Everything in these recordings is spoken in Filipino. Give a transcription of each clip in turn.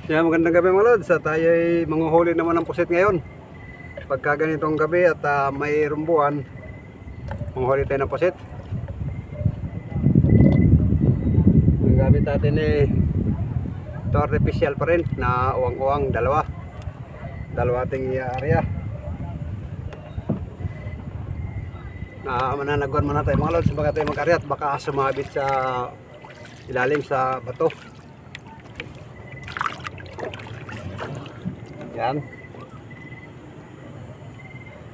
Yeah, magandang gabi mga lods. Tayo ay manguhuli naman ng pusit ngayon. Pagka ganitong gabi at may rumbuan, manguhuli tayo ng pusit. Ang gamit natin ito artificial pa rin na uwang-uwang, dalawa ating area. Mananaguan muna tayo mga lods baka tayo mag-ari at baka sumabit sa ilalim sa bato. Yan.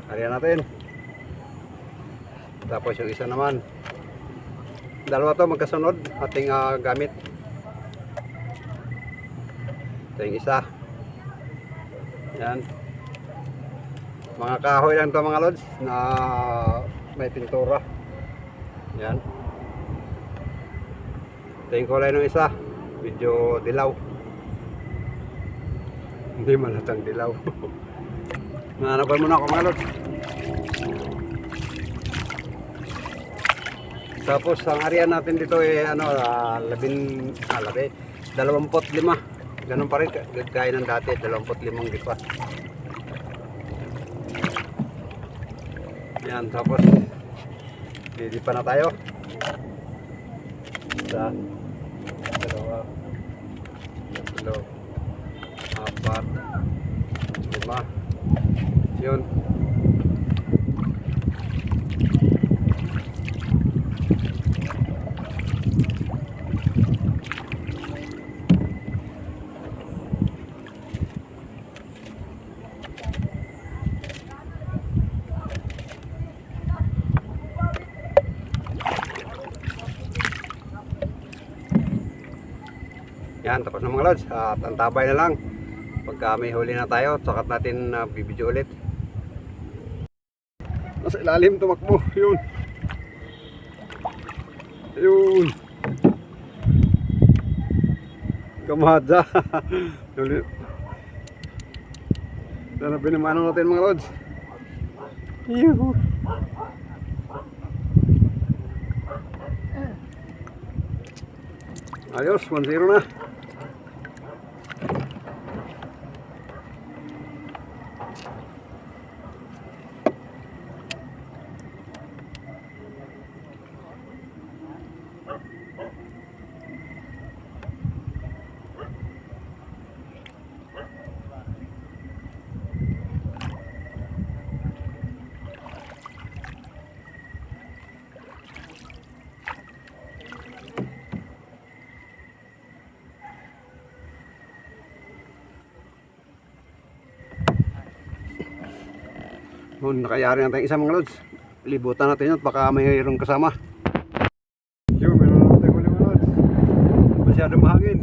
Ariyan natin. Tapos yung isa naman. Dalawa to magkasunod ating gamit. Ito yung isa. Yan. Mga kahoy lang to mga lods na may pintura. Yan. Ito yung kulay ng isa. Medyo dilaw. Hindi malatang dilaw. Nananapan muna ako mga lods. Tapos ang area natin dito ay 25. Ganun pa rin gaya ng dati, 25 dipa. Yan, tapos didipa na tayo. Isa, dalawa, tatlo, apat, lima. Yun. Yan, tapos na mga lods. At antabay na lang. Pagka may huli na tayo, sakat natin bibidyo ulit. Nasa ilalim tumakbo. Yun. Yun. Kamadza. Sana binimano natin mga lods. Yuhu. Ayos, 1-0 na. Nakayari natin isa mga lods. Libutan natin yun, baka mayroong kasama. Yun, meron natin huli mga lods. Masyadong mahangin.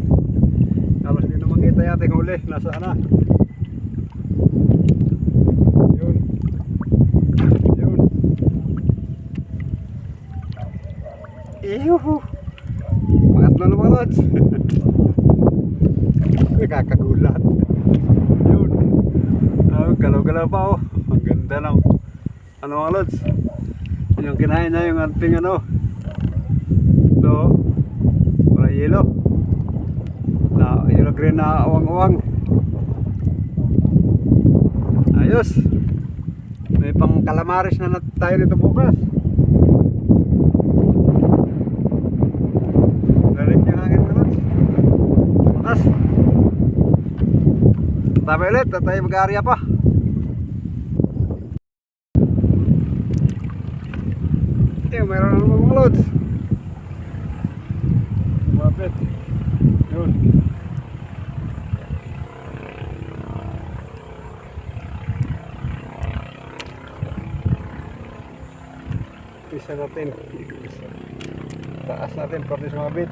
Tapos hindi naman kita yating huli. Nasaan na? Yun. Yun. Iyuhu. Pangatlo na mga lods. Nakakagulat. Yun. Galaw-galaw pa oh. Ang ganda lang. Ano mga lods? Yung kinain na yung ating ito. Wala yelo. Yellow green na uwang-uwang. Ayos. May pang calamares na tayo nito bukas. Galing yung hangin mga lods. Bukas. Tabi ulit at tayo mag-aarya pa. Mayroon na naman mga lods. Mapit. Yun. Isa natin. Taas natin para sumabit.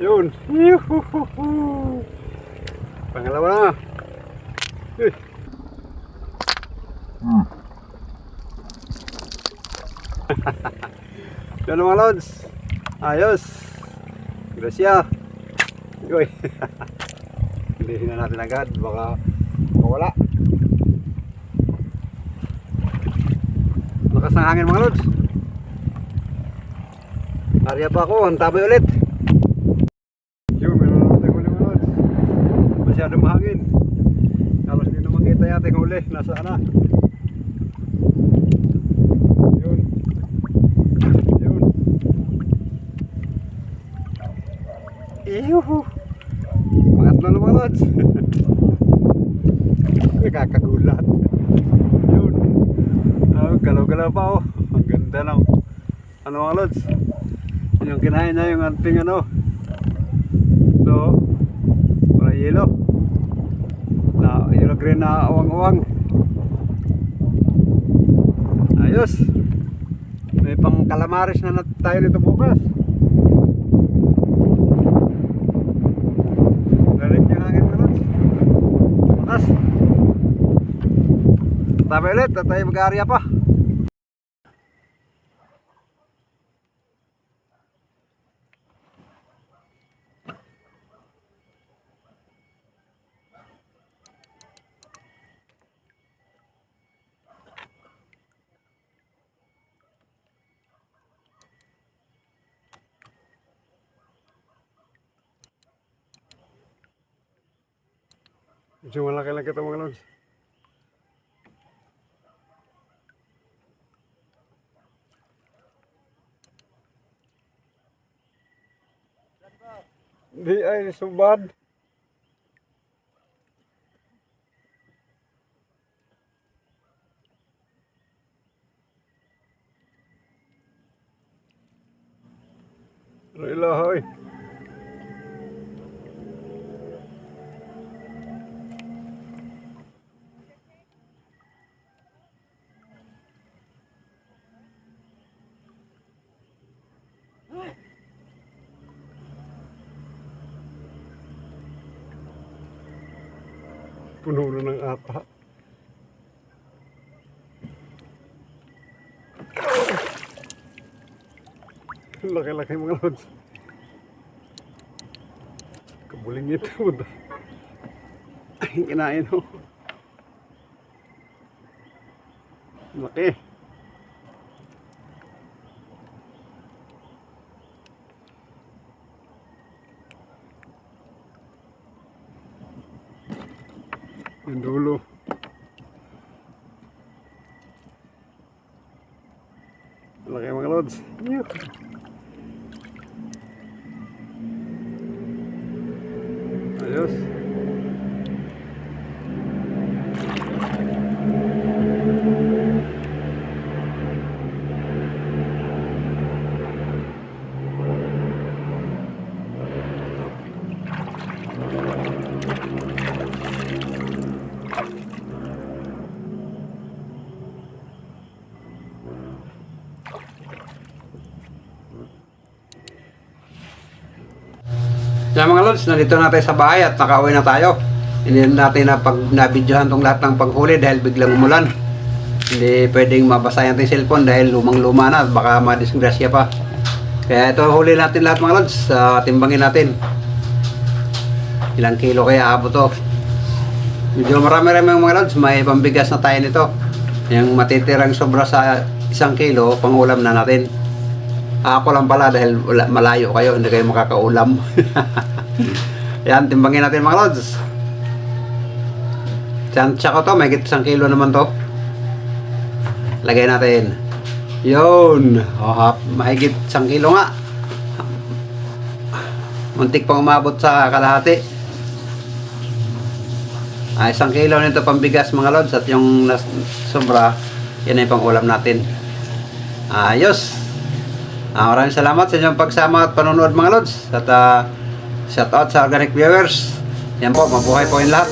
Yun. Yuhuhuhu. Pangalawa na. Yan mga lods. Ayos. Gracia. Uy. Pilihin na natin agad. Baka mawala. Lakas ng hangin mga lods. Arya pa ako. Antabay ulit. Yun, meron natin huli mga lods. masyadong mahangin. Halos hindi na makita yung ating huli. Nasaan na? Yun. Yun. Iyuhu. Pangatlo na mga lods. Nakakagulat. Yun. Galaw-galaw pa oh. Ang ganda ng ano mga lods. Yung kinain na yung ating ano. Ito. Wala yelo. Na yellow green na awang-awang. Ayos. May pang calamares na tayo nito bukas. Lalim yung hangin mga lods. Taas. Tabi ulit at tayo mag-aarya pa. Medyo malaki-laki ito mga lods. Di ay subad. Ilahoy. Puno na ng ata. Laki-laki mga lods. Kabuling ito. Ay, kinain ho. Laki. Yung dulo. Laki mga lods. Ayos. Yan mga lods, nandito na tayo sa bahay at nakauwi na tayo. Hindi natin nabidyohan tong lahat ng paghuli dahil biglang umulan. Hindi pwedeng mabasa yung cellphone dahil lumang-luma na at baka madisgrasya pa. Kaya ito huli natin lahat mga lods, timbangin natin. Ilang kilo kaya abot to. Medyo marami-rami mga lods, may pambigas na tayo nito. Yung matitirang sobra sa 1 kilo, pang-ulam na natin. Ako lang pala dahil malayo kayo, hindi kayo makakaulam. Yan, timbangin natin mga lods. Tsansya ko to, may 1 kilo naman to. Lagay natin. Yun. Mahigit 1 kilo nga. Muntik pang umabot sa kalahati. Ay, 1 kilo nito pambigas mga lods. At yung sobra, yan ay pang ulam natin. Ayos. Maraming salamat sa inyong pagsama at panonood mga lods. At shout out sa organic viewers. Yan po, mabuhay po yung lahat.